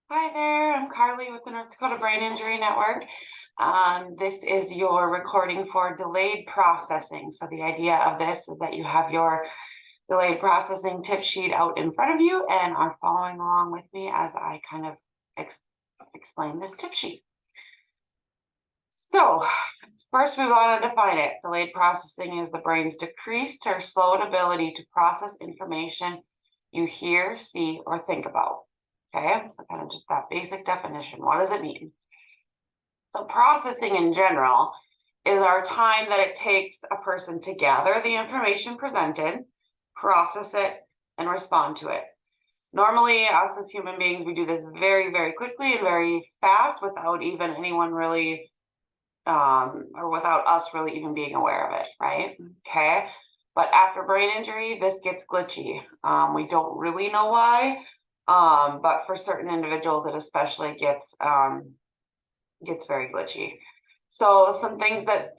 Hi there, I'm Carly with the North Dakota Brain Injury Network. This is your recording for delayed processing. So the idea of this is that you have your delayed processing tip sheet out in front of you and are following along with me as I kind of explain this tip sheet. So first we want to define it. Delayed processing is the brain's decreased or slowed ability to process information you hear, see, or think about. Okay, so kind of just that basic definition. What does it mean? So processing in general is our time that it takes a person to gather the information presented, process it, and respond to it. Normally, us as human beings, we do this very, very quickly and very fast without even anyone really, or without us really even being aware of it, right? Okay. But after brain injury, this gets glitchy. We don't really know why. But for certain individuals, it especially gets very glitchy. So some things that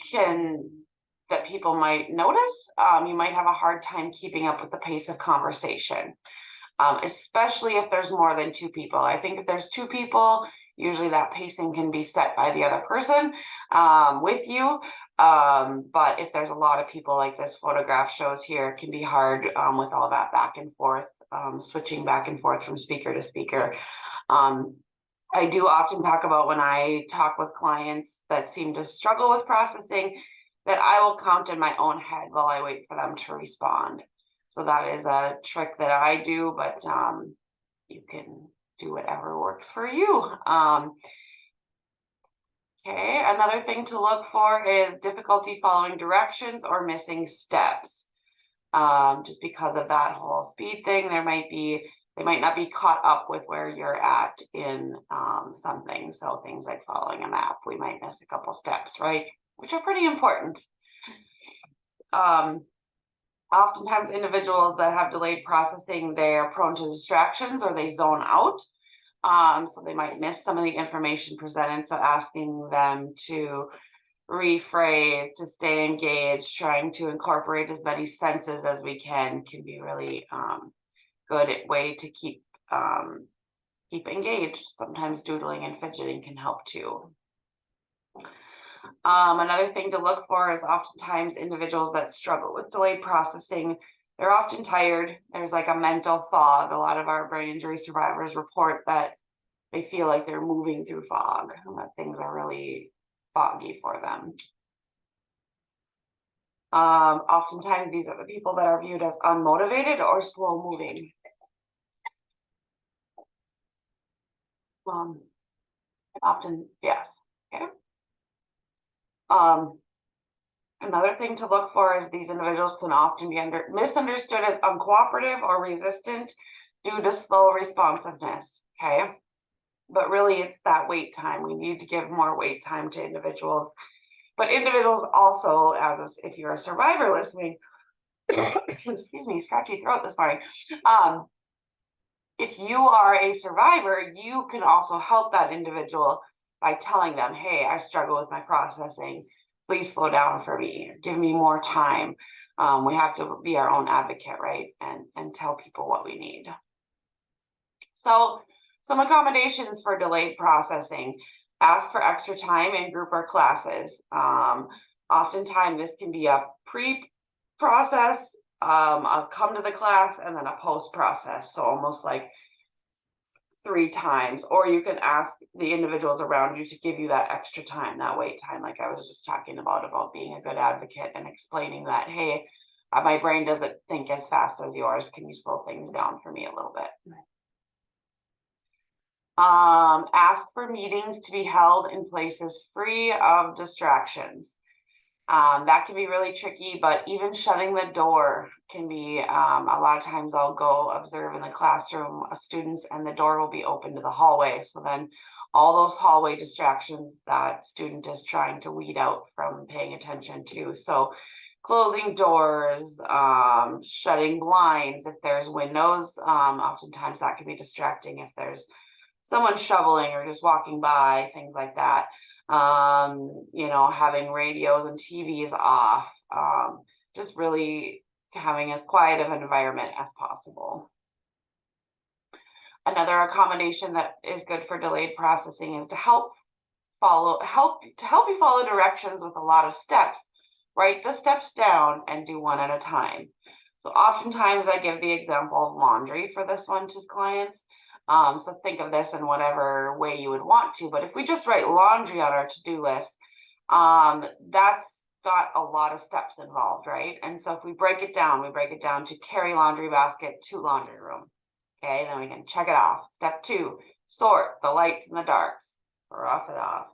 people might notice, you might have a hard time keeping up with the pace of conversation, especially if there's more than two people. I think if there's two people, usually that pacing can be set by the other person with you. But if there's a lot of people like this photograph shows here, it can be hard with all that back and forth. Switching back and forth from speaker to speaker. I do often talk about when I talk with clients that seem to struggle with processing that I will count in my own head while I wait for them to respond. So that is a trick that I do, but you can do whatever works for you. Okay, another thing to look for is difficulty following directions or missing steps. Just because of that whole speed thing, they might not be caught up with where you're at in something. So things like following a map, we might miss a couple steps, right? Which are pretty important. Oftentimes individuals that have delayed processing, they are prone to distractions or they zone out. So they might miss some of the information presented. So asking them to rephrase, to stay engaged, trying to incorporate as many senses as we can be really good way to keep engaged. Sometimes doodling and fidgeting can help too. Another thing to look for is oftentimes individuals that struggle with delayed processing, they're often tired. There's like a mental fog. A lot of our brain injury survivors report that they feel like they're moving through fog, and that things are really foggy for them. Oftentimes these are the people that are viewed as unmotivated or slow moving. Often, yes. Okay. Another thing to look for is these individuals can often be misunderstood as uncooperative or resistant due to slow responsiveness. Okay. But really it's that wait time. We need to give more wait time to individuals. But individuals also, if you're a survivor listening, excuse me, scratchy throat this morning. If you are a survivor, you can also help that individual by telling them, hey, I struggle with my processing. Please slow down for me. Give me more time. We have to be our own advocate, right? And tell people what we need. So some accommodations for delayed processing. Ask for extra time in group or classes. Oftentimes this can be a pre-process, a come to the class, and then a post-process. So almost like 3 times, or you can ask the individuals around you to give you that extra time, that wait time, like I was just talking about being a good advocate and explaining that, hey, my brain doesn't think as fast as yours. Can you slow things down for me a little bit? Ask for meetings to be held in places free of distractions. That can be really tricky, but even shutting the door can be, a lot of times I'll go observe in the classroom students and the door will be open to the hallway. So then all those hallway distractions that student is trying to weed out from paying attention to. So closing doors, shutting blinds, if there's windows, oftentimes that can be distracting if there's someone shoveling or just walking by, things like that. Having radios and TVs off, just really having as quiet of an environment as possible. Another accommodation that is good for delayed processing is to help you follow directions with a lot of steps. Write the steps down and do one at a time. So oftentimes I give the example of laundry for this one to clients. So think of this in whatever way you would want to, but if we just write laundry on our to-do list, that's got a lot of steps involved, right? And so if we break it down to carry laundry basket to laundry room. Okay, then we can check it off. Step 2, sort the lights and the darks. Cross it off.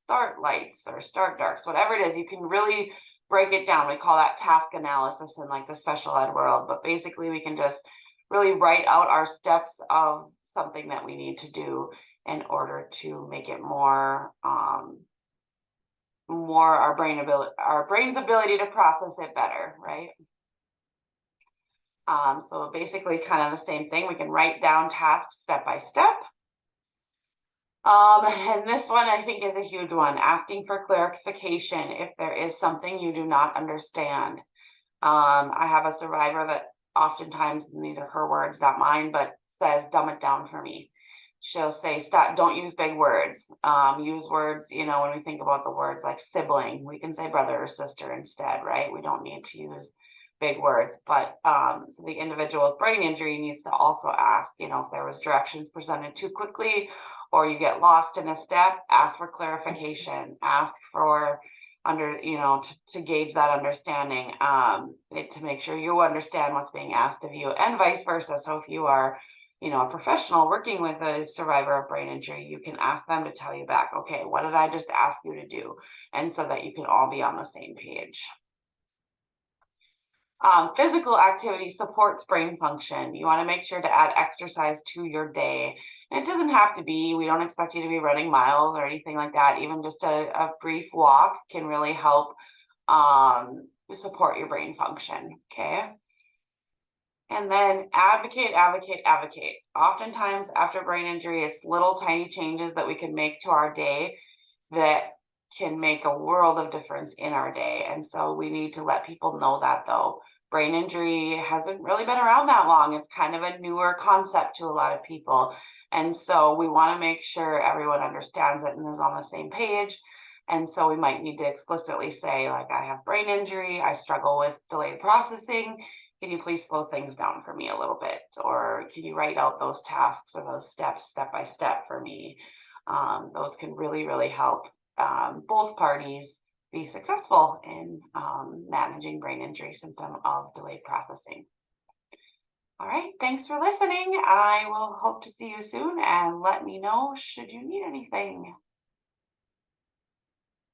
Start lights or start darks, whatever it is, you can really break it down. We call that task analysis in like the special ed world, but basically we can just really write out our steps of something that we need to do in order to make it more our brain's ability to process it better, right? So basically kind of the same thing. We can write down tasks step by step. And this one I think is a huge one, asking for clarification if there is something you do not understand. I have a survivor that oftentimes, and these are her words, not mine, but says, dumb it down for me. She'll say, stop, don't use big words. Use words, you know, when we think about the words like sibling, we can say brother or sister instead, right? We don't need to use big words, but so the individual with brain injury needs to also ask, you know, if there was directions presented too quickly or you get lost in a step, ask for clarification, ask for to gauge that understanding, to make sure you understand what's being asked of you, and vice versa. So if you are, you know, a professional working with a survivor of brain injury, you can ask them to tell you back, okay, what did I just ask you to do? And so that you can all be on the same page. Physical activity supports brain function. You want to make sure to add exercise to your day. And it doesn't have to be, we don't expect you to be running miles or anything like that. Even just a brief walk can really help support your brain function, okay? And then advocate. Oftentimes after brain injury, it's little tiny changes that we can make to our day that can make a world of difference in our day. And so we need to let people know that, though. Brain injury hasn't really been around that long. It's kind of a newer concept to a lot of people. And so we want to make sure everyone understands it and is on the same page. And so we might need to explicitly say, like, I have brain injury, I struggle with delayed processing. Can you please slow things down for me a little bit? Or can you write out those tasks or those steps step by step for me? Those can really, really help both parties be successful in managing brain injury symptom of delayed processing. All right, thanks for listening. I will hope to see you soon, and let me know should you need anything.